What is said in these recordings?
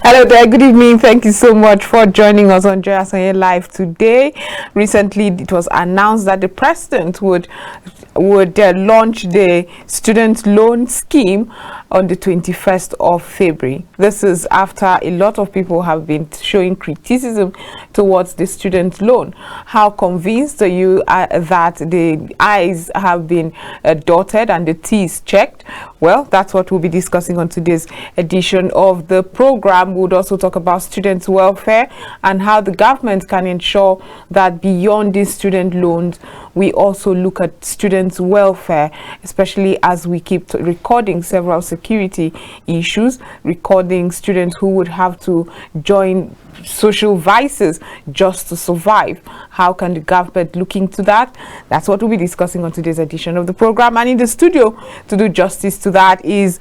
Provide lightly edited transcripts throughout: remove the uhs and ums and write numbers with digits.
Hello there, good evening. Thank you so much for joining us on Asonye Live today. Recently, it was announced that the president would launch the student loan scheme on the 21st of February. This is after a lot of people have been showing criticism towards the student loan. How convinced are you that the I's have been dotted and the T's checked? Well, that's what we'll be discussing on today's edition of the program. We would also talk about students' welfare and how the government can ensure that beyond these student loans, we also look at students' welfare, especially as we keep recording several security issues, recording students who would have to join social vices just to survive. How can the government look into that? That's what we'll be discussing on today's edition of the program. And in the studio to do justice to that is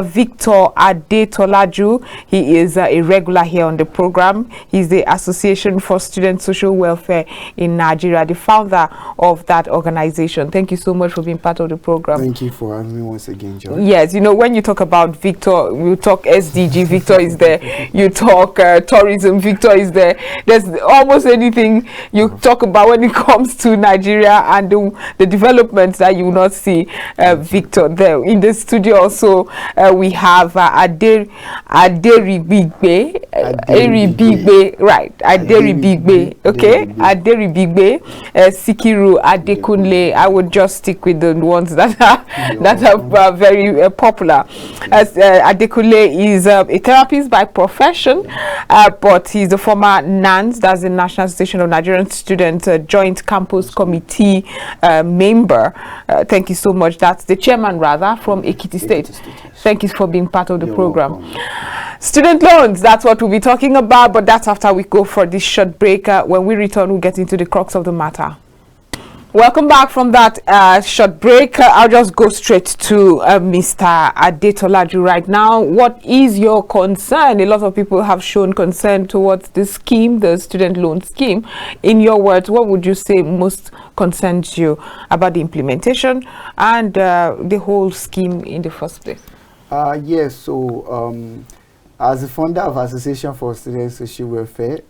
Victor Adetolaju. He is a regular here on the program. He's the Association for Student Social Welfare in Nigeria, the founder of that organization. Thank you so much for being part of the program. Thank you for having me once again, John. Yes, you know, when you talk about Victor, you talk SDG, Victor is there. You talk tourism, Victor is there. There's almost anything you talk about when it comes to Nigeria and the developments that you will not see Victor there. In the studio also, we have Aderibigbe, right, Aderibigbe, okay, Aderibigbe, Sikiru, Adekunle. I would just stick with the ones that are very popular. As Adekunle is a therapist by profession, but he's the former NANS, that's the National Association of Nigerian Students Joint Campus Committee member. Thank you so much. That's the chairman, rather, from Ekiti State. Thank you for being part of the program. Welcome. Student loans, that's what we'll be talking about, but that's after we go for this short break. When we return, we'll get into the crux of the matter. Welcome back from that short break. I'll just go straight to Mr. Adetolaju right now. What is your concern? A lot of people have shown concern towards this scheme, the student loan scheme. In your words, what would you say most concerns you about the implementation and the whole scheme in the first place? Yes, so as a founder of Association for Student Social Welfare,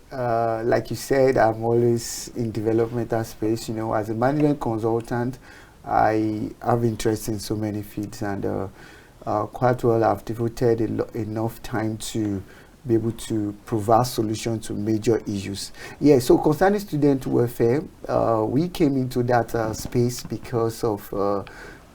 like you said, I'm always in developmental space. You know, as a management consultant, I have interest in so many fields, and quite well I've devoted enough time to be able to provide solutions to major issues. Yeah, so concerning student welfare, we came into that space because of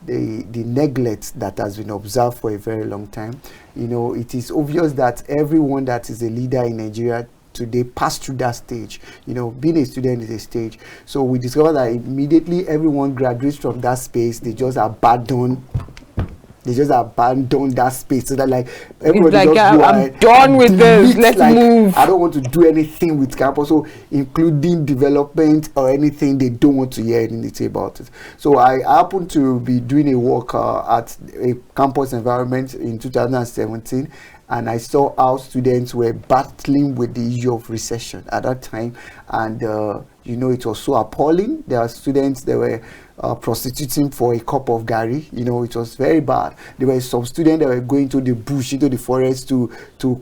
the neglect that has been observed for a very long time. You know, it is obvious that everyone that is a leader in Nigeria today passed through that stage. You know, being a student is a stage. So we discovered that immediately everyone graduates from that space, they just abandon that space. So that like everybody like, just I'm done with this, let's like, move. I don't want to do anything with campus, so including development or anything, they don't want to hear anything about it. So I happened to be doing a work at a campus environment in 2017, and I saw how students were battling with the issue of recession at that time, and you know, it was so appalling. There are students that were prostituting for a cup of gari. You know, it was very bad. There were some students that were going to the bush, into the forest to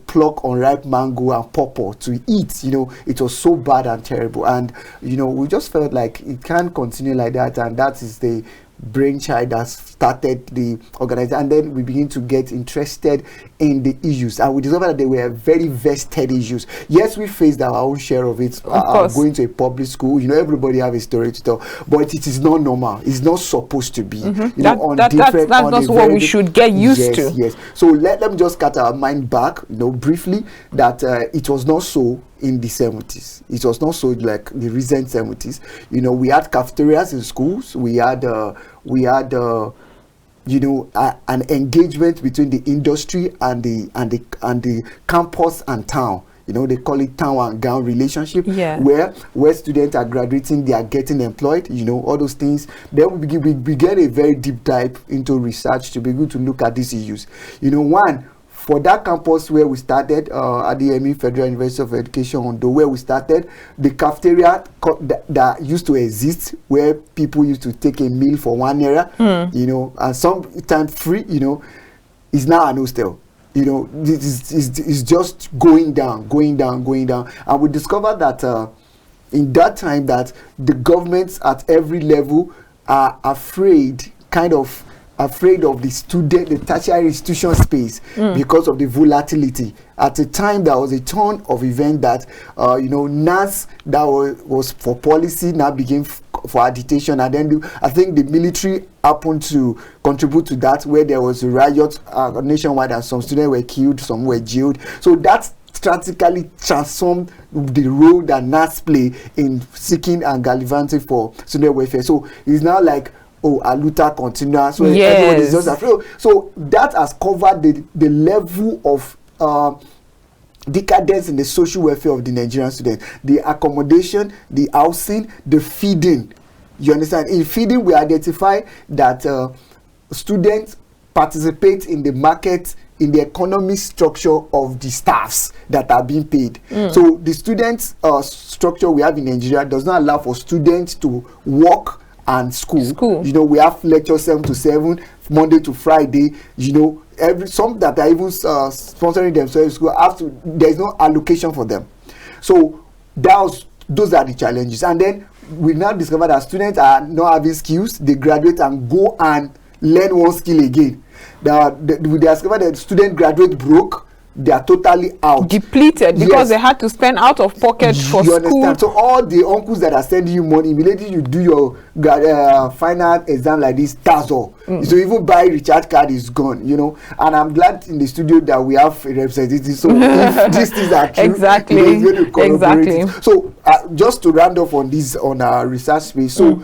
pluck unripe mango and pawpaw to eat. You know, it was so bad and terrible, and you know, we just felt like it can't continue like that, and that is the brainchild that started the organization. And then we begin to get interested in the issues, and we discovered that they were very vested issues. Yes, we faced our own share of it. Going to a public school, you know, everybody have a story to tell, but it is not normal. It's not supposed to be. You know, that's not what we should get used to. Yes. So let them just cut our mind back, you know, briefly, that it was not so in the 70s. It was not so like the recent 70s. You know, we had cafeterias in schools. We had you know, an engagement between the industry and the campus and town. You know, they call it town and gown relationship, where students are graduating, they are getting employed, you know, all those things. Then we begin a very deep dive into research to be able to look at these issues. You know, one, for that campus where we started, at the ME Federal University of Education, Ondo, where we started, the cafeteria that used to exist, where people used to take a meal for 1 naira, you know, and sometimes free, you know, is now an hostel. You know, this is just going down, and we discovered that in that time that the governments at every level are afraid of the tertiary institution space because of the volatility. At the time, there was a turn of event that NANS that was for policy now became for agitation, and then I think the military happened to contribute to that, where there was a riot nationwide and some students were killed, some were jailed. So that strategically transformed the role that NANS play in seeking and gallivanting for student welfare. So it's now like, Aluta continua. So everybody is just afraid. So that has covered the level of decadence in the social welfare of the Nigerian students. The accommodation, the housing, the feeding. You understand? In feeding, we identify that students participate in the market, in the economic structure of the staffs that are being paid. So the students structure we have in Nigeria does not allow for students to work and school. You know, we have lecture 7 to 7, Monday to Friday. You know, some that are even sponsoring themselves school there's no allocation for them. So those are the challenges. And then we now discover that students are not having skills. They graduate and go and learn one skill again. We discover that students graduate broke. They are totally out, depleted, because they had to spend out of pocket for school. Understand? So all the uncles that are sending you money, immediately you do your final exam like this, that's all. So even buy recharge card is gone, you know. And I'm glad in the studio that we have a representative. So if these things are true, exactly. It. So just to round off on our research space, so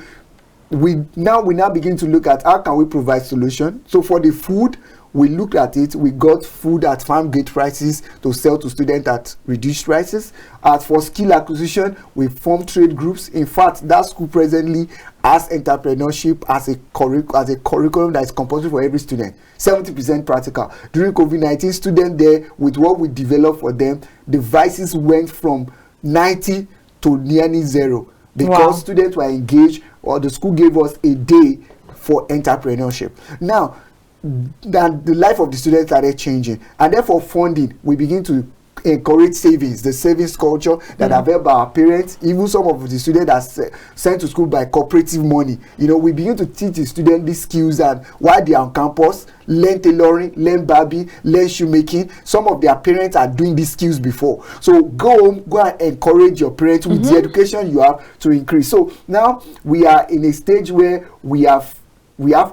we now begin to look at how can we provide solution. So for the food, we looked at it. We got food at farm gate prices to sell to students at reduced prices. As for skill acquisition, we formed trade groups. In fact, that school presently has entrepreneurship as a curriculum that is compulsory for every student. 70% practical. During COVID-19, students there, with what we developed for them, the vices went from 90 to nearly 0 because students were engaged, or the school gave us a day for entrepreneurship. Now, that the life of the students started changing, and therefore funding, we begin to encourage savings, the savings culture that are held by our parents. Even some of the students are sent to school by cooperative money. You know, we begin to teach the students these skills, and while they are on campus, learn tailoring, learn barbing, learn shoemaking. Some of their parents are doing these skills before. So go home, go and encourage your parents with the education you have to increase. So now we are in a stage where we have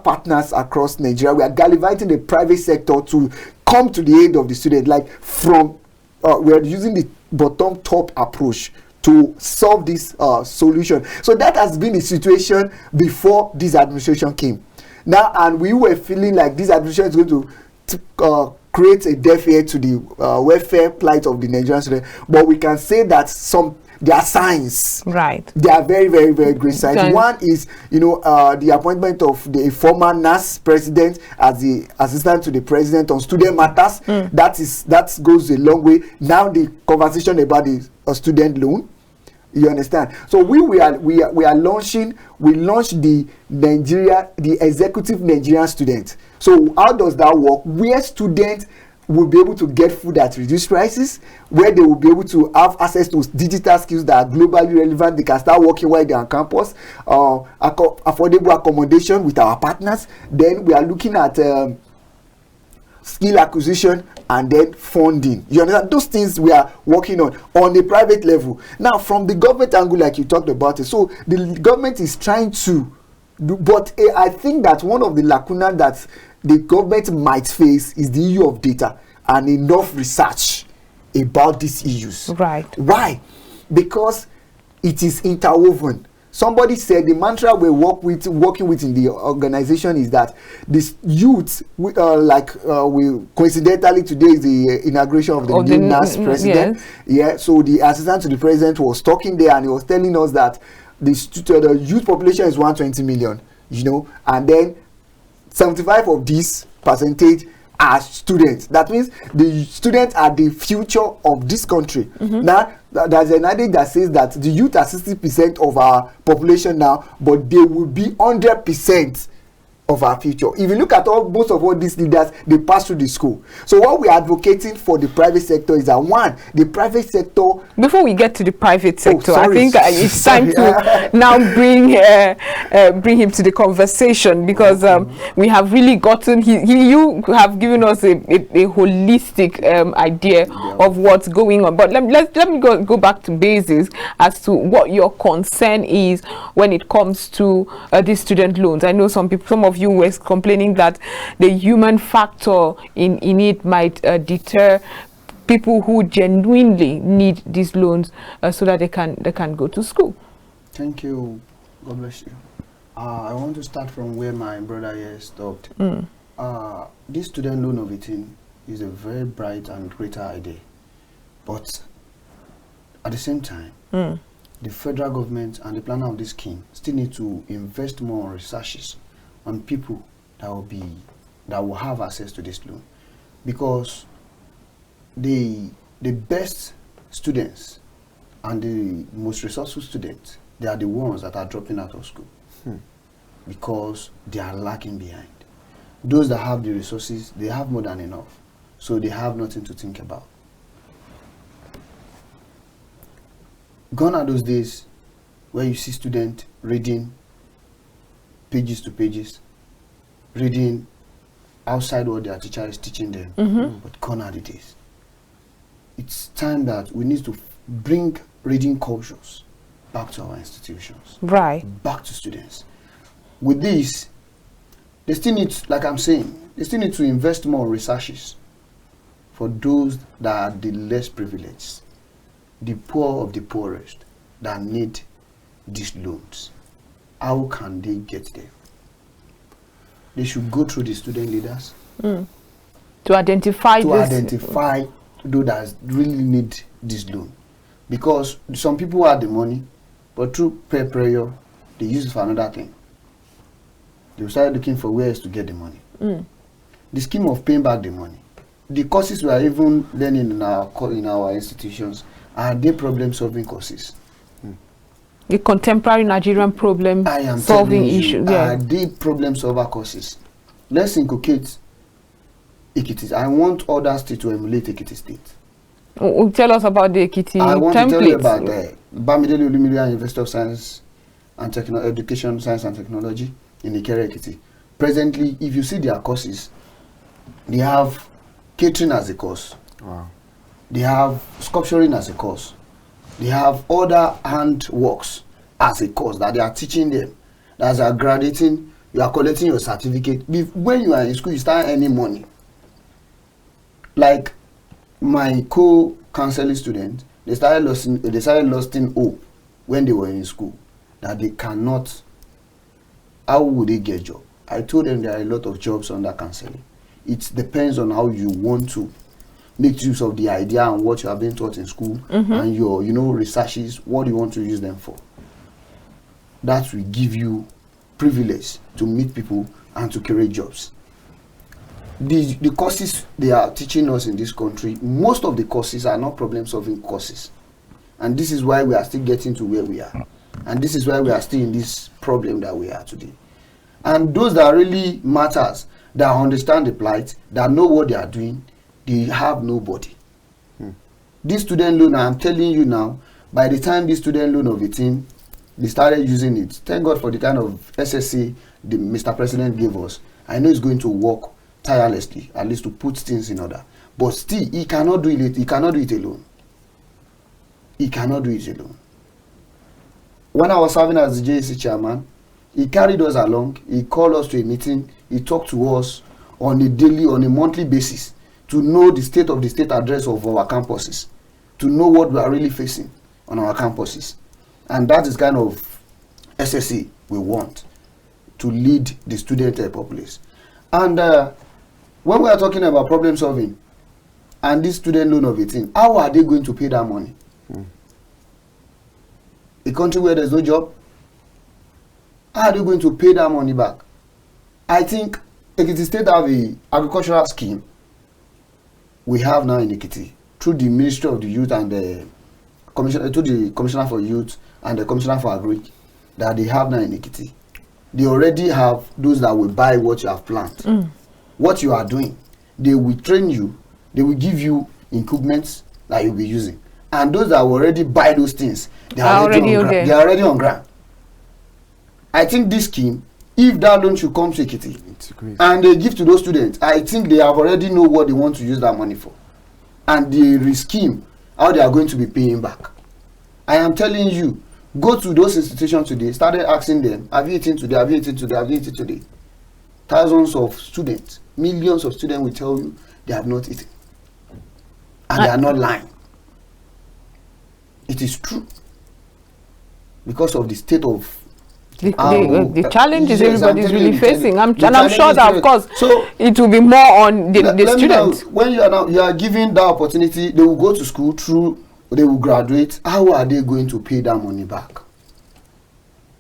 partners across Nigeria. We are gallivanting the private sector to come to the aid of the student. Like we are using the bottom-top approach to solve this solution. So that has been the situation before this administration came. Now, and we were feeling like this administration is going to create a deaf ear to the welfare plight of the Nigerian student. But we can say that there are signs. Right. They are very, very, very great signs. Okay. One is, the appointment of the former NAS president as the assistant to the president on student matters. That goes a long way. Now the conversation about the student loan. You understand? So we launched the executive Nigerian student. So how does that work? Where students will be able to get food at reduced prices, where they will be able to have access to digital skills that are globally relevant. They can start working while they're on campus, affordable accommodation with our partners. Then we are looking at skill acquisition and then funding. You understand? Those things we are working on the private level. Now, from the government angle, like you talked about it, so the government is trying to do, but I think that one of the lacuna that the government might face is the issue of data and enough research about these issues. Right. Why? Because it is interwoven. Somebody said the mantra we working with in the organization is that this youth, coincidentally today is the inauguration of the new NAS president. Yes. Yeah. So the assistant to the president was talking there, and he was telling us that the youth population is 120 million. And then 75 of this percentage are students. That means the students are the future of this country. Now, there's an adage that says that the youth are 60% of our population now, but they will be 100% of our future. If you look at most of all these leaders, they pass through the school. So what we're advocating for the private sector is that, one, the private sector. Before we get to the private sector, I think it's time to now bring him to the conversation, because we have really gotten you have given us a holistic idea of what's going on. But let me go back to basics as to what your concern is when it comes to these student loans. I know some of you were complaining that the human factor in it might deter people who genuinely need these loans so that they can go to school. Thank you. God bless you. I want to start from where my brother here stopped. This student loan of 18 is a very bright and greater idea, but at the same time, the federal government and the planner of this scheme still need to invest more on researches on people that will have access to this loan, because the best students and the most resourceful students, they are the ones that are dropping out of school because they are lagging behind. Those that have the resources, they have more than enough, so they have nothing to think about. Gone are those days where you see students reading pages to pages, reading outside what their teacher is teaching them, but gone are the days. It's time that we need to bring reading cultures back to our institutions, back to students. With this, they still need, like I'm saying, they still need to invest more in researches for those that are the less privileged, the poor of the poorest that need these loans. How can they get there? They should go through the student leaders to identify those that really need this loan, because some people have the money, but through peer pressure they use it for another thing. They started looking for ways to get the money. The scheme of paying back the money, the courses we are even learning in our institutions, are they problem-solving courses? The contemporary Nigerian problem-solving issue. Are they problem-solver courses? Let's inculcate Ekiti. I want other states to emulate Ekiti State. Tell us about the Ekiti template. I want to tell you about the Bamidele Olumide University of Science and Education, Science and Technology in Ikere, Ekiti. Presently, if you see their courses, they have catering as a course. They have sculpturing as a course. They have other hand works as a course that they are teaching them. As they are graduating, you are collecting your certificate. When you are in school, you start earning money. Like my co-counseling students, they started losing hope when they were in school, that they cannot. How would they get a job? I told them there are a lot of jobs under counseling. It depends on how you want to make use of the idea and what you have been taught in school and your researches, what you want to use them for. That will give you privilege to meet people and to create jobs. The courses they are teaching us in this country, most of the courses are not problem-solving courses. And this is why we are still getting to where we are. And this is why we are still in this problem that we are today. And those that really matters, that understand the plight, that know what they are doing, they have nobody. This student loan, I'm telling you now, by the time this student loan of 18, they started using it. Thank God for the kind of SSC the Mr. President gave us. I know it's going to work tirelessly, at least to put things in order. But still, he cannot do it. He cannot do it alone. He cannot do it alone. When I was serving as the JAC chairman, he carried us along. He called us to a meeting. He talked to us on a monthly basis to know the state of the state address of our campuses, to know what we are really facing on our campuses. And that is kind of SSA we want to lead the student populace. And when we are talking about problem solving and this student loan of 18, how are they going to pay that money? A country where there's no job, how are they going to pay that money back? I think Ekiti State have an agricultural scheme we have now in Ekiti through the Ministry of the Youth and the Commissioner for Youth and the Commissioner for Agri that they have now in Ekiti. they already have those that will buy what you have planned. What you are doing, they will train you, they will give you equipment that you'll be using. And those that will already buy those things, they are already on ground. I think this scheme, if that loan should come to Ekiti and they give to those students, I think they have already know what they want to use that money for. And the scheme, how they are going to be paying back. I am telling you, go to those institutions today, started asking them, have you eaten today, have you eaten today, have you eaten today? Thousands of students, millions of students will tell you they have not eaten. And they are not lying. It is true. Because of the state of the challenges everybody is really facing. I'm sure that, of course, so it will be more on the students. When you are given that opportunity, they will go to school through, they will graduate. How are they going to pay that money back?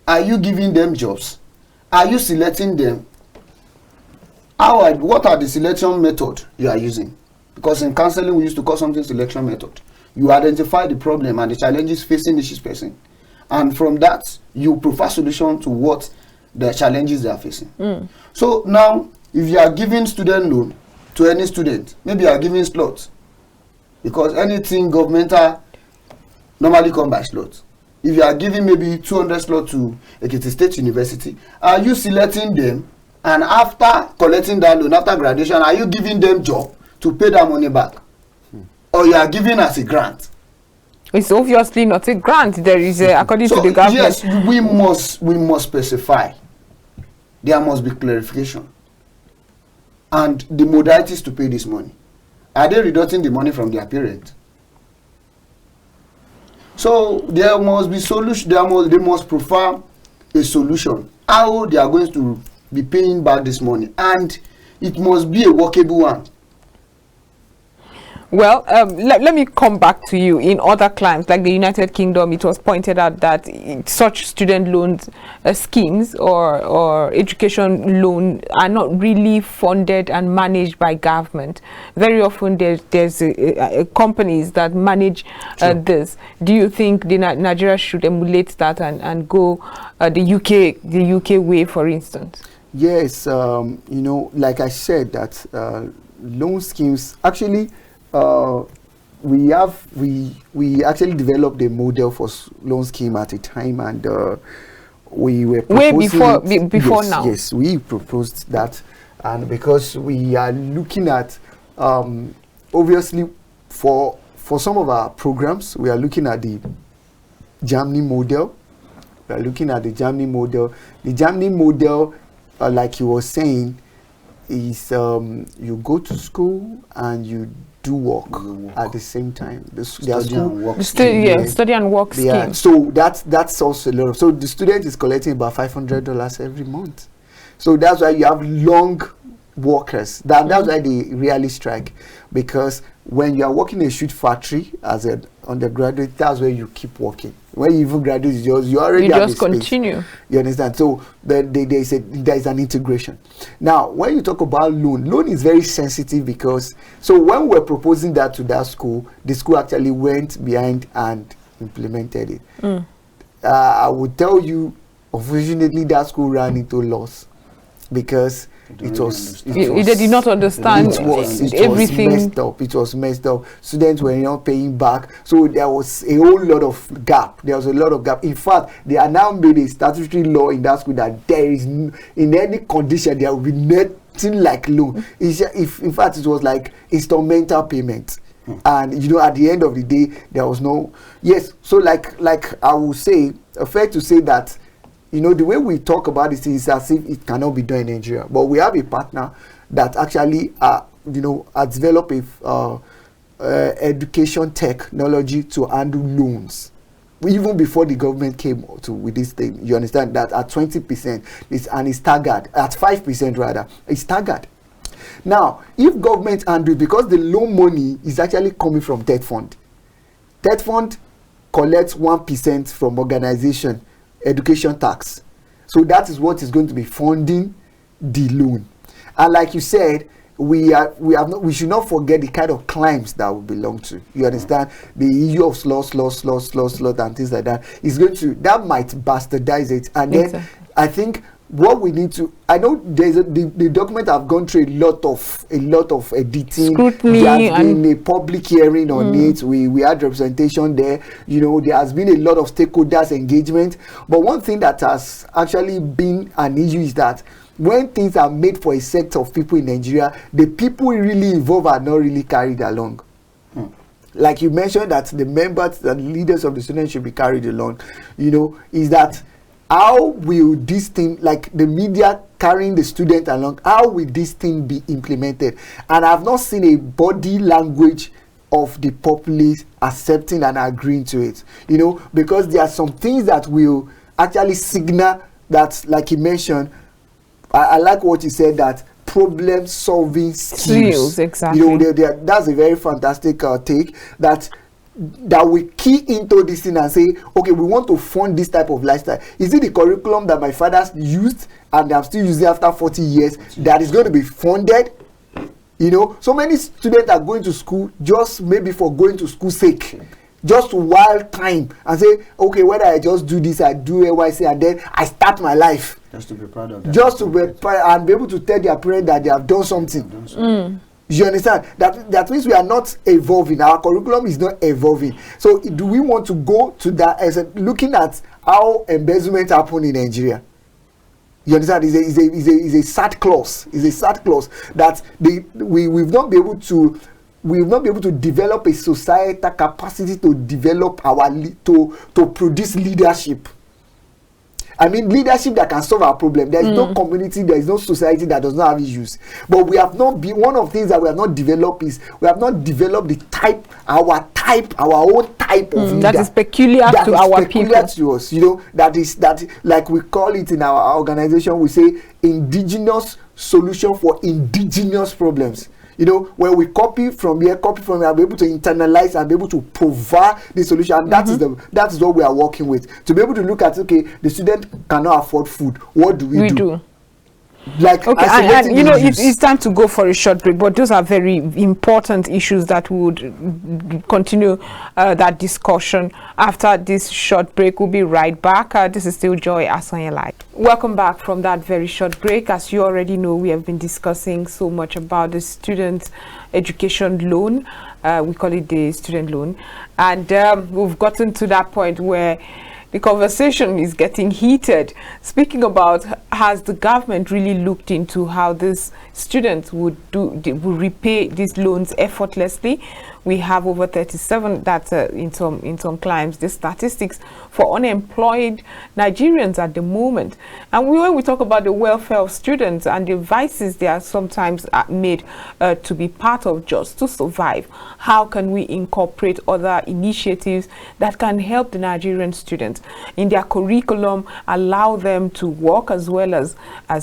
Are you giving them jobs? Are you selecting them? What are the selection method you are using? Because in counseling, we used to call something selection method. You identify the problem and the challenges facing each person. And from that, you provide solution to what the challenges they are facing. So now, if you are giving student loan to any student, maybe you are giving slots. Because anything governmental normally come by slots. If you are giving maybe 200 slots to Ekiti State University, are you selecting them? And after collecting that loan, after graduation, are you giving them job to pay that money back? Or you are giving as a grant? It's obviously not a grant. There is according to the government. Yes, we must specify. There must be clarification. And the modalities to pay this money. Are they reducing the money from their parents? So there must be solution. They must prefer a solution. How they are going to be paying back this money, and it must be a workable one. Well, let me come back to you. In other climes, like the United Kingdom, it was pointed out that such student loans schemes or education loan are not really funded and managed by government. Very often there's companies that manage this. Do you think Nigeria should emulate that and go the UK way, for instance? Yes, you know, like I said, that loan schemes actually. We actually developed a model for loan scheme at a time, and we were way before now. Yes, we proposed that, and because we are looking at obviously for some of our programs, we are looking at the Germany model. We are looking at the Germany model. The Germany model, like you were saying, is you go to school and you do work at the same time. Study and work scheme. So that's also a lot of, so the student is collecting about $500 every month. So that's why you have long workers. That's why they really strike, because when you are working in a shoe factory as an undergraduate, that's where you keep working. When you even graduate, you already just continue. You understand? So there is an integration. Now, when you talk about loan is very sensitive, because so when we're proposing that to that school, the school actually went behind and implemented it. I would tell you, unfortunately, that school ran into loss, because they did not understand everything. It was messed up. Students were not paying back, so there was a whole lot of gap. In fact, they are now made a statutory law in that school that there is in any condition there will be nothing like loan. If in fact it was like instrumental payment. And you know, at the end of the day, there was no So like I will say, fair to say that, you know, the way we talk about this is as if it cannot be done in Nigeria. But we have a partner that actually, has developed a education technology to handle loans. Even before the government came with this thing, you understand that at 20%, and it's staggered, at 5% rather, it's staggered. Now, if government handle, because the loan money is actually coming from TED Fund. TED Fund collects 1% from organization, education tax. So that is what is going to be funding the loan. And like you said, we should not forget the kind of climes that we belong to. You understand? The issue of slot and things like that is going to, that might bastardize it. And then I think what we need to, I know there's the document have gone through a lot of editing, scrutiny, there has been a public hearing on it. We had representation there. You know, there has been a lot of stakeholders engagement. But one thing that has actually been an issue is that when things are made for a set of people in Nigeria, the people really involved are not really carried along. Like you mentioned that the members, the leaders of the students should be carried along. You know, is that how will this thing, like the media carrying the student along, how will this thing be implemented? And I've not seen a body language of the populace accepting and agreeing to it. You know, because there are some things that will actually signal that, like you mentioned, I like what you said, that problem solving skills. Exactly. You know, that's a very fantastic take, that we key into this thing and say, okay, we want to fund this type of lifestyle. Is it the curriculum that my fathers used and I'm still using after 40 years that is going to be funded? You know, so many students are going to school just maybe for going to school sake, just while time, and say, okay, whether I just do this, I do AYC, and then I start my life. Just to be proud of that. Just to be proud and be able to tell their parents that they have done something. You understand? That means we are not evolving. Our curriculum is not evolving. So do we want to go to that as looking at how embezzlement happened in Nigeria? You understand? Is a sad clause. It's a sad clause that we've not been able to develop a societal capacity to develop to produce leadership. I mean, leadership that can solve our problem. There is no community, there is no society that does not have issues. But we have not been, one of the things that we have not developed is, we have not developed our own type of leader. That is peculiar to our people. To us, you know, that like we call it in our organization, we say indigenous solution for indigenous problems. You know, when we copy from here, I'll be able to internalize and be able to provide the solution. And that is what we are working with. To be able to look at, okay, the student cannot afford food. What do we do? Like, okay, and you know, it's time to go for a short break, but those are very important issues that would continue that discussion after this short break. We'll be right back. This is still Joy Asonye Live. Welcome back from that very short break. As you already know, we have been discussing so much about the student education loan. We call it the student loan, and we've gotten to that point where the conversation is getting heated, speaking about, has the government really looked into how these students would repay these loans effortlessly? We have over 37, that's in some climes, the statistics for unemployed Nigerians at the moment. And when we talk about the welfare of students and the vices they are sometimes made to be part of just to survive, how can we incorporate other initiatives that can help the Nigerian students in their curriculum, allow them to work as well as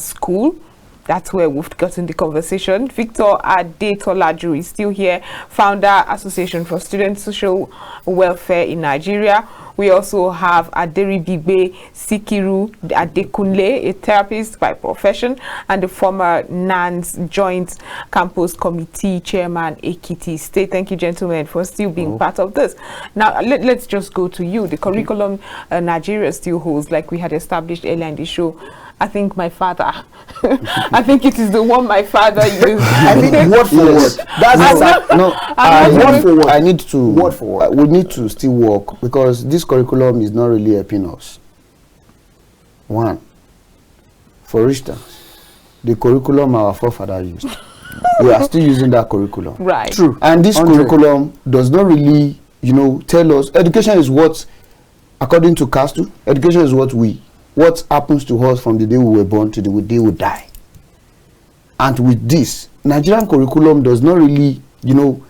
school? That's where we've gotten the conversation. Victor Adetolaju is still here, founder, Association for Student Social Welfare in Nigeria. We also have Aderibigbe Sikiru Adekunle, a therapist by profession and the former NANS Joint Campus Committee Chairman, Ekiti State. Thank you, gentlemen, for still being part of this. Now, let's just go to you. The curriculum Nigeria still holds, like we had established earlier in the show. I think my father, I think it is the one my father used. I think word for word. Word for word. I need to, word for word. We need to still work, because this curriculum is not really helping us. One, for instance, the curriculum our forefathers used, we are still using that curriculum. Right. True. And this curriculum does not really, you know, tell us, education is what, according to Castu, education is what happens to us from the day we were born to the day we die. And with this, Nigerian curriculum does not really, you know,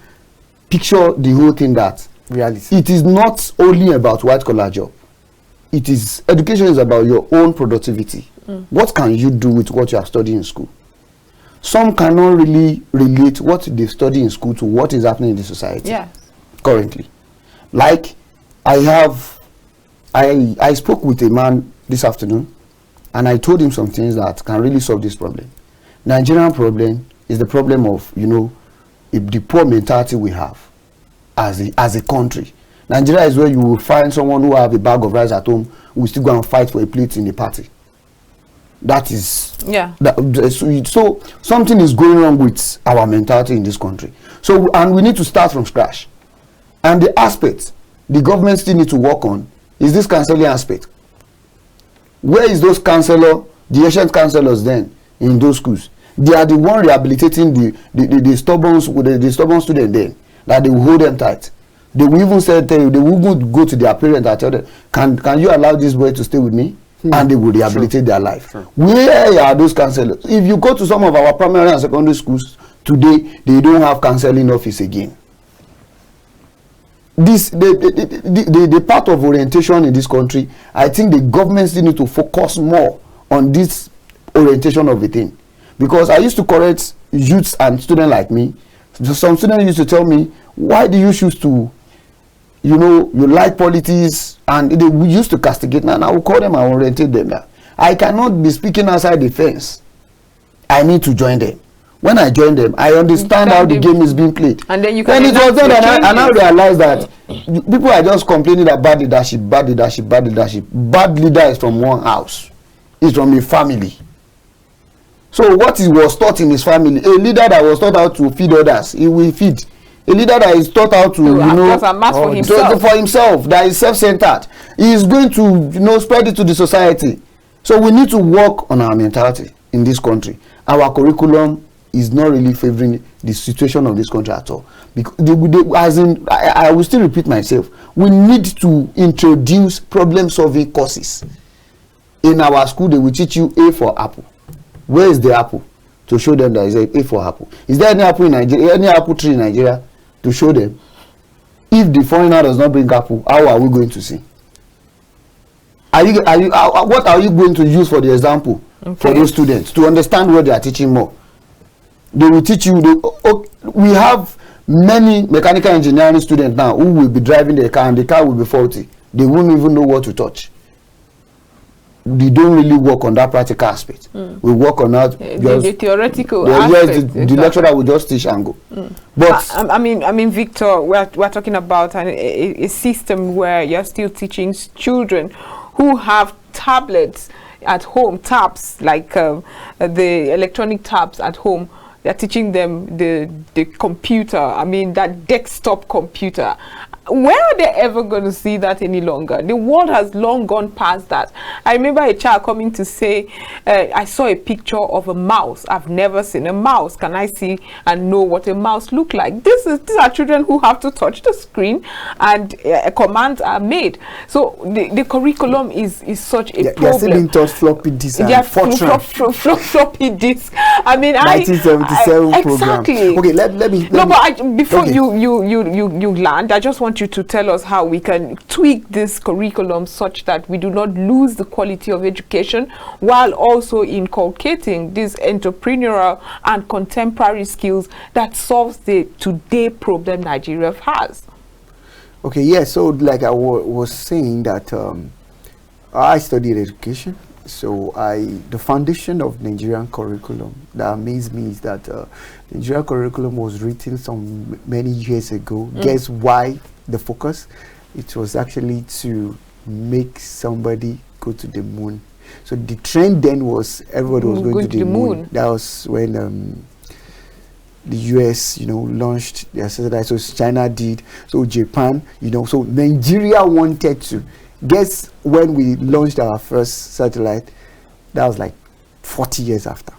picture the whole thing, that reality. It is not only about white collar job. It is, education is about your own productivity. What can you do with what you are studying in school? Some cannot really relate what they study in school to what is happening in the society currently. Like, I spoke with a man this afternoon, and I told him some things that can really solve this problem. Nigerian problem is the problem of, you know, the poor mentality we have as a country. Nigeria is where you will find someone who have a bag of rice at home who will still go and fight for a plate in the party. That is, Yeah. So something is going wrong with our mentality in this country. So, and we need to start from scratch. And the aspect the government still need to work on is this counseling aspect. Where is those counselor, the ancient counselors then in those schools? They are the one rehabilitating the stubborn student then, that they will hold them tight. They will even tell you, they will go to their parents and tell them, can you allow this boy to stay with me? And they will rehabilitate their life. Where are those counselors? If you go to some of our primary and secondary schools today, they don't have counseling office again. The part of orientation in this country, I think the government still need to focus more on this orientation of the thing. Because I used to correct youths and students like me. Some students used to tell me, why do you choose to, you like politics, and they used to castigate me, and I will call them and orientate them. I cannot be speaking outside the fence. I need to join them. When I join them, I understand how the game is being played. And then you can. When it was done, and I realized that people are just complaining that bad leadership. Bad leader is from one house. It's from a family. So what he was taught in his family, a leader that was taught how to feed others, he will feed. A leader that is taught how to, for himself, that is self-centered, he is going to, spread it to the society. So we need to work on our mentality in this country. Our curriculum is not really favoring the situation of this country at all. Because I will still repeat myself, we need to introduce problem-solving courses. In our school, they will teach you A for apple. Where is the apple? To show them that is a for apple. Is there any apple in Nigeria, any apple tree in Nigeria to show them? If the foreigner does not bring apple, how are we going to see? What are you going to use for the example for those students to understand what they are teaching more? They will teach you. We have many mechanical engineering students now who will be driving their car and the car will be faulty. They won't even know what to touch. They don't really work on that practical aspect. We work on that the theoretical aspect. The lecturer will just teach and go. But I mean, Victor, we're talking about a system where you're still teaching children who have tablets at home, tabs like the electronic tabs at home. They're teaching them the computer. I mean, that desktop computer. Where are they ever going to see that any longer? The world has long gone past that. I remember a child coming to say, I saw a picture of a mouse. I've never seen a mouse. Can I see and know what a mouse looks like? These are children who have to touch the screen and commands are made. So the curriculum is such a problem. They're still being taught floppy disk and floppy disk. I mean, 1977 program. Exactly. Okay, let me. But before you land, I just want you to tell us how we can tweak this curriculum such that we do not lose the quality of education while also inculcating these entrepreneurial and contemporary skills that solves the today problem Nigeria has. Okay, yeah, so like I was saying that I studied education. So the foundation of Nigerian curriculum that amazed me is that Nigerian curriculum was written many years ago. Guess why the focus? It was actually to make somebody go to the moon. So the trend then was everybody was going to the moon. That was when the US, launched their satellite. So China did. So Japan, so Nigeria wanted to. Guess when we launched our first satellite? That was like 40 years after.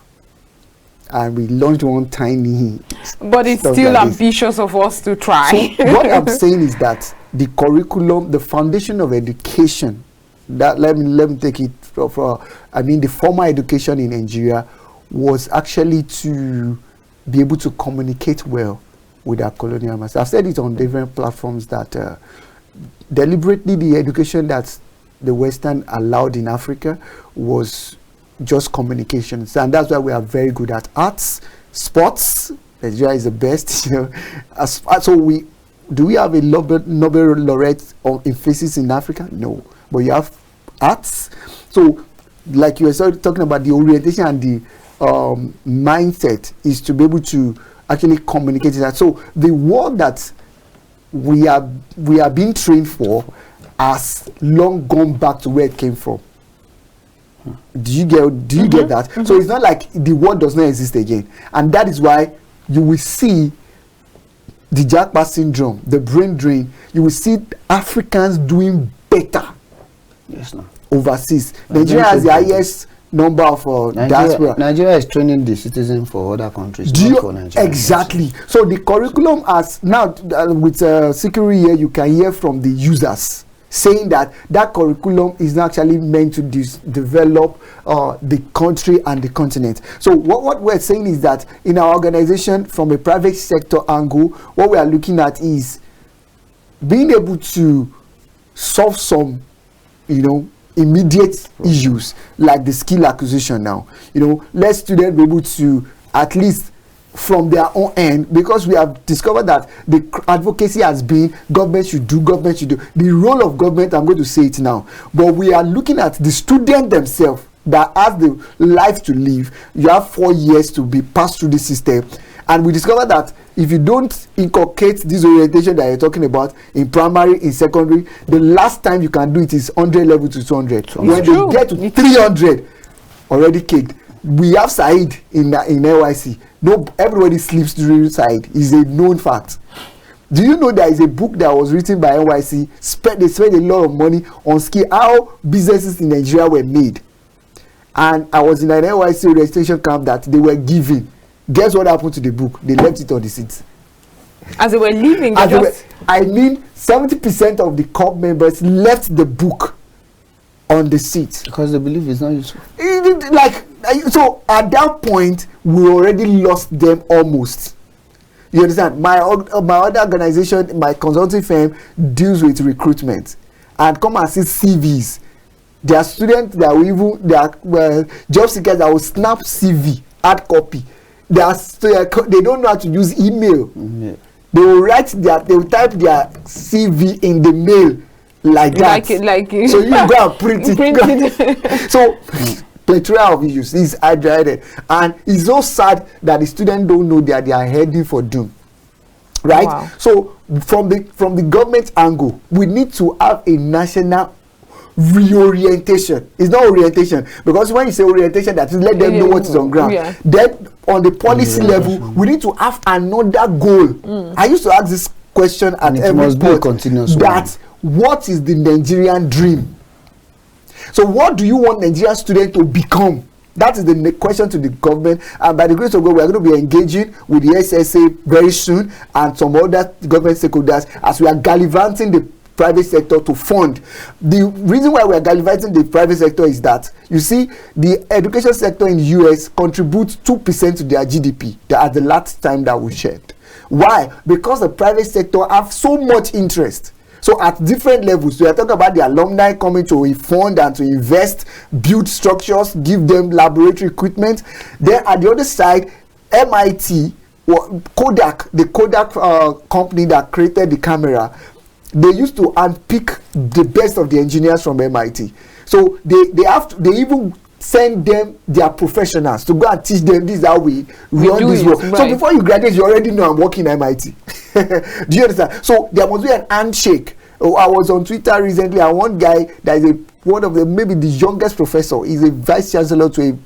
And we launched one tiny. But it's still like ambitious of us to try. So what I'm saying is that the curriculum, the foundation of education, that let me take it the formal education in Nigeria was actually to be able to communicate well with our colonial masters. I've said it on different platforms that deliberately the education that the Western allowed in Africa was just communications, and that's why we are very good at arts, sports. Nigeria is the best. So do we have a Nobel laureate in physics in Africa? No, but you have arts. So like you were talking about, the orientation and the mindset is to be able to actually communicate that. So the word that we are being trained for has long gone back to where it came from. Do you get that? So it's not like the word does not exist again, and that is why you will see the jackpot syndrome, the brain drain. You will see Africans doing better. Yes, no. Overseas. Nigeria has the highest number of diaspora. Nigeria is training the citizens for other countries, not for Nigeria. Exactly. So the curriculum has now with Sikiru here, you can hear from the users saying that curriculum is actually meant to develop the country and the continent. So what we're saying is that in our organization, from a private sector angle, what we are looking at is being able to solve some, immediate issues like the skill acquisition now. Let students be able to, at least from their own end, because we have discovered that the advocacy has been government should do. The role of government, I'm going to say it now, but we are looking at the student themselves that has the life to live. You have 4 years to be passed through the system, and we discovered that if you don't inculcate this orientation that you're talking about in primary, in secondary, the last time you can do it is 100 level to 200. When they get to 300, already kicked. We have Said in NYC. No, everybody sleeps during Said. It's a known fact. Do you know there is a book that was written by NYC? They spent a lot of money on how businesses in Nigeria were made. And I was in an NYC registration camp that they were giving. Guess what happened to the book? They left it on the seat. As they were leaving, 70% of the corps members left the book on the seat because they believe it's not useful. So at that point, we already lost them almost. You understand? My other organization, my consulting firm, deals with recruitment, and come and see CVs. There are students that job seekers that will snap CV, hard copy. They don't know how to use email. They will type their CV in the mail like that. So you go and print it. So plethora of issues. This is hydrated, and it's so sad that the students don't know that they are heading for doom. Right? Wow. So from the government angle, we need to have a national reorientation. It's not orientation, because when you say orientation, that is let them know what is on ground. Then on the policy level, we need to have another goal. I used to ask this question at every point, that what is the Nigerian dream? So what do you want Nigerian students to become? That is the question to the government, and by the grace of God, we are going to be engaging with the SSA very soon and some other government stakeholders as we are gallivanting the private sector to fund. The reason why we are gallivanting the private sector is that, you see, the education sector in the US contributes 2% to their GDP at the last time that we checked. Why? Because the private sector have so much interest. So at different levels, we are talking about the alumni coming to a fund and to invest, build structures, give them laboratory equipment. Then at the other side, MIT, Kodak, the Kodak company that created the camera, they used to unpick the best of the engineers from MIT. So they even send them their professionals to go and teach them, this is how we run this work. Right. So before you graduate, you already know I'm working at MIT. Do you understand? So there must be an handshake. I was on Twitter recently, and one guy that is maybe the youngest professor, is a vice chancellor to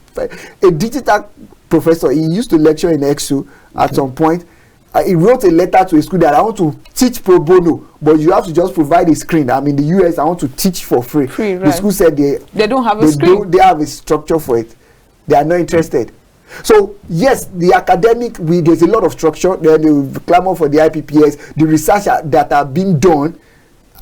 a digital professor. He used to lecture in EXU at some point. He wrote a letter to a school that I want to teach pro bono, but you have to just provide a screen. I'm in the US, I want to teach for free. Right. The school said they don't have a screen. They have a structure for it. They are not interested. So yes, the academic, there's a lot of structure. Then they clamor for the IPPS. The research that are being done,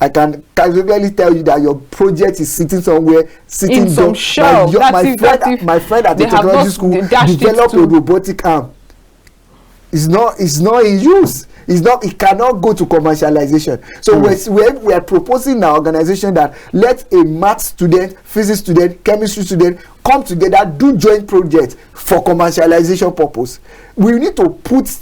I can casually tell you that your project is sitting somewhere, sitting in some shelf. My friend at the technology school developed a robotic arm. It's not in use. It cannot go to commercialization. So we are proposing in our organization that let a math student, physics student, chemistry student come together, do joint projects for commercialization purpose. We need to put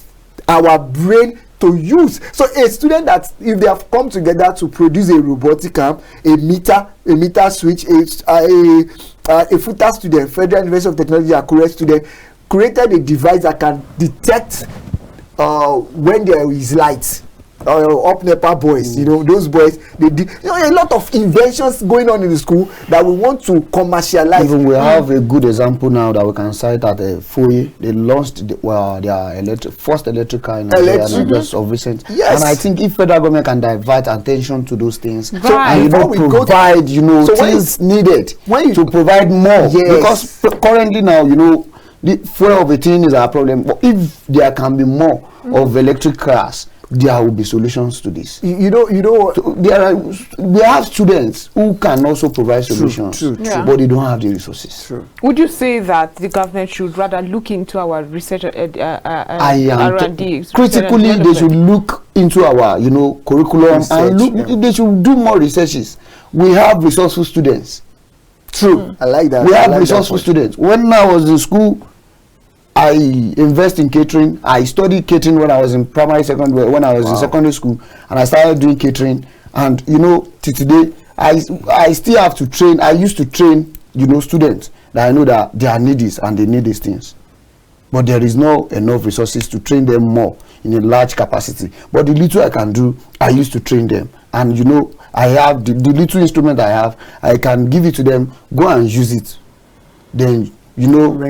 our brain to use. So a student that, if they have come together to produce a robotic arm, a meter switch, a FUTA student, Federal University of Technology Akure student, created a device that can detect when there is light up NEPA boys, you know, those boys, they did, you know, a lot of inventions going on in the school that we want to commercialize. Even we have a good example now that we can cite at FOE. They launched their first electric car in Nigeria just of recent. Yes. And I think if federal government can divert attention to those things, Right. so, and you know, provide, you know, things needed to provide more. Because currently now, you know, the fuel of a thing is our problem. But if there can be more of electric cars, there will be solutions to this. You know, so we have students who can also provide solutions, but they don't have the resources. True. Would you say that the government should rather look into our research R&D? Critically, they should look into our, you know, curriculum and look. They should do more researches. We have resourceful students. True. I like that. We have resourceful students. When I was in school, I invest in catering. I studied catering when I was in primary, secondary, when I was in secondary school, and I started doing catering. And you know, till today, I still have to train. I used to train, you know, students that I know that they are need this and they need these things, but there is no enough resources to train them more in a large capacity. But the little I can do, I used to train them, and you know, I have the little instrument I have. I can give it to them. Go and use it. Then, you know,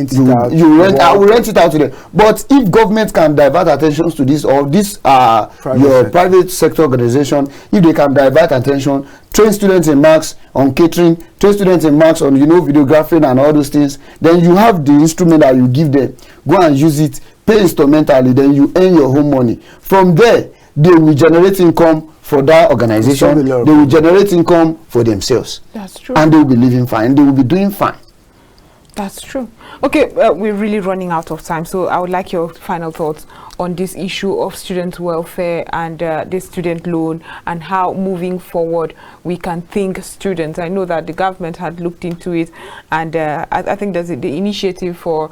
I will rent it out to them. But if government can divert attention to this, or this private sector organization, if they can divert attention, train students in marks on catering, train students in marks on, you know, videography and all those things, then you have the instrument that you give them. Go and use it, pay instrumentally, then you earn your own money. From there, they will generate income for that organization. They will generate income for themselves. That's true. And they will be living fine. They will be doing fine. That's true. Okay, we're really running out of time, so I would like your final thoughts on this issue of student welfare and the student loan, and how moving forward we can think students. I know that the government had looked into it, and I think there's the initiative for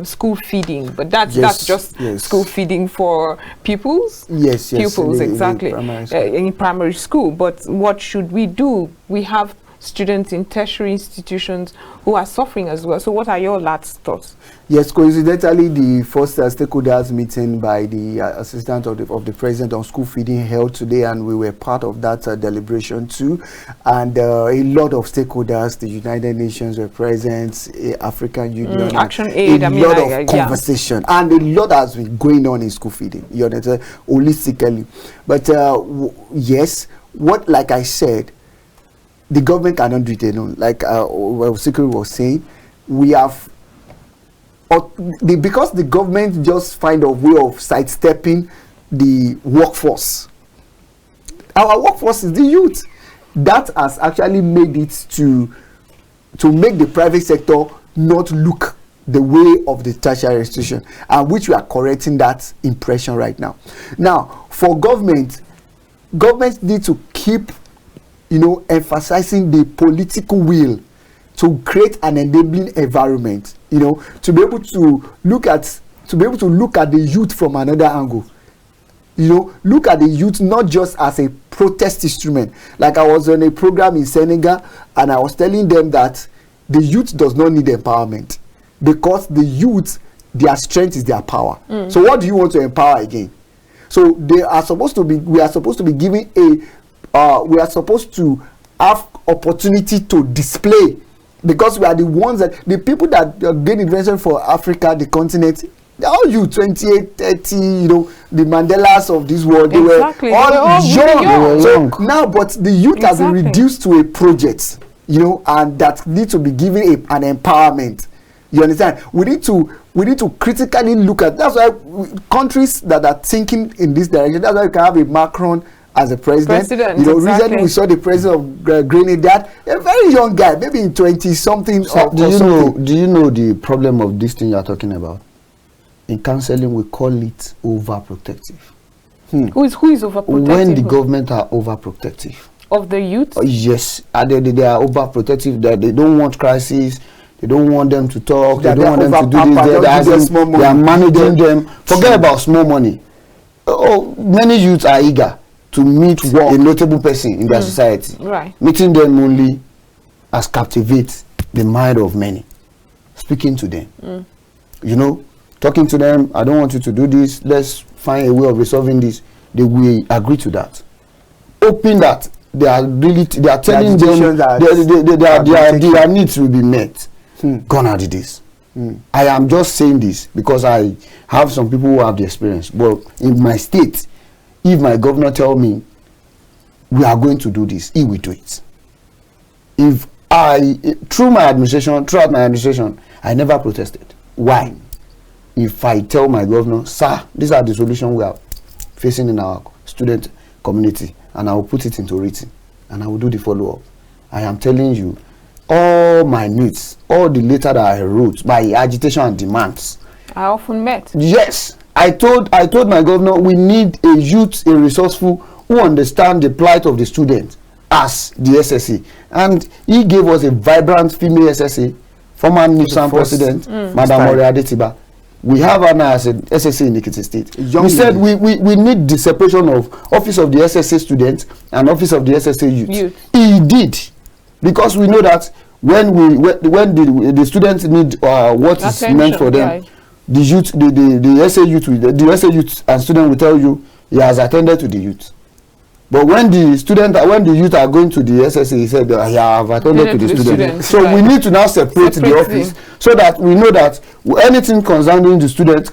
school feeding, but that's just school feeding for pupils. Pupils, exactly, in primary school. But what should we do? We have students in tertiary institutions who are suffering as well. So what are your last thoughts? Yes, coincidentally, the first stakeholders meeting by the assistant of the president on school feeding held today, and we were part of that deliberation too. And a lot of stakeholders, the United Nations were present, African Union, Action Aid, a lot of conversation, and a lot has been going on in school feeding, you understand, holistically. But yes, what, like I said, the government cannot do it alone. Like Sikiru was saying, we have, because the government just find a way of sidestepping the workforce. Our workforce is the youth. That has actually made it to make the private sector not look the way of the tertiary institution, and which we are correcting that impression right now. Now, for government need to keep, you know, emphasizing the political will to create an enabling environment, you know, to be able to look at the youth from another angle. You know, look at the youth not just as a protest instrument. Like I was on a program in Senegal, and I was telling them that the youth does not need empowerment, because the youth, their strength is their power. So what do you want to empower again? So we are supposed to be giving we are supposed to have opportunity to display, because we are the ones that, the people that gain intervention for Africa, the continent, they're all you 28, 30, you know, the Mandelas of this world. They were all young. So now, but the youth has been reduced to a project, you know, and that need to be given an empowerment. You understand? We need to critically look at. That's why countries that are thinking in this direction. That's why we can have a Macron as a president. You know, recently we saw the president of Grenada, a very young guy, maybe in 20-something. So do you know the problem of this thing you are talking about? In counseling, we call it overprotective. Who is overprotective? When the government are overprotective of the youth. Yes, they are overprotective. They don't want crisis. They don't want them to talk. They don't want them to do this. They are managing them. Forget about small money. Many youths are eager to meet a notable person in their society. Right. Meeting them only as captivates the mind of many. Speaking to them. You know, talking to them, I don't want you to do this. Let's find a way of resolving this. they will agree to that, hoping that they are telling them their needs will be met. Gone are the days. I am just saying this because I have some people who have the experience. But in my state, if my governor tell me we are going to do this, he will do it. If throughout my administration, I never protested. Why? If I tell my governor, sir, these are the solutions we are facing in our student community, and I will put it into written, and I will do the follow-up. I am telling you, all my needs, all the letter that I wrote, my agitation and demands, I often met. Yes, I told my governor we need a youth, a resourceful who understand the plight of the student as the SSA, and he gave us a vibrant female SSA, former NIPSAM president, Madam Adetolaju. We have her now as an SSA in Ekiti State. We said we need the separation of Office of the SSA students and Office of the SSA youth. He did, because we know that when the students need what is meant for them, right, the youth, the SA youth and student will tell you he has attended to the youth. But when the youth are going to the SSA, he said I have attended to the students. So right, we need to now separate the office so that we know that anything concerning the student,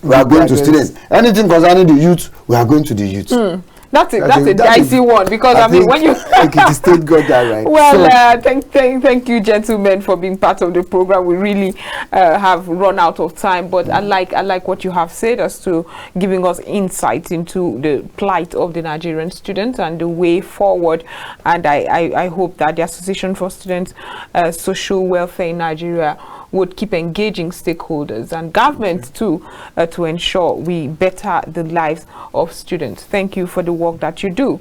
we are going to students. Anything concerning the youth, we are going to the youth. That's a dicey one, because I mean, when you the state got that right. Well, thank you, gentlemen, for being part of the program. We really have run out of time, but I like what you have said as to giving us insight into the plight of the Nigerian students and the way forward. And I hope that the Association for Students Social Welfare in Nigeria would keep engaging stakeholders and government too to ensure we better the lives of students. Thank you for the work that you do.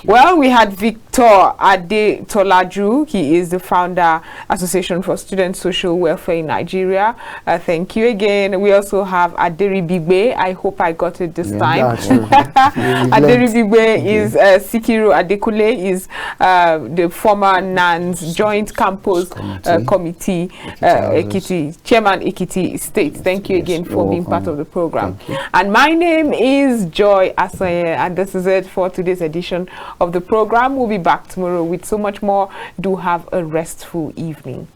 Well, we had Victor Adetolaju. He is the founder, Association for Students Social Welfare in Nigeria. Thank you again. We also have Aderibigbe. I hope I got it this time. Aderibigbe is Sikiru Adekunle is the former NANS Joint Campus Committee, Ekiti, Chairman Ekiti State. Thank you again for being part of the program. And my name is Joy Asonye, and this is it for today's edition of the program. We'll be back tomorrow with so much more. Do have a restful evening.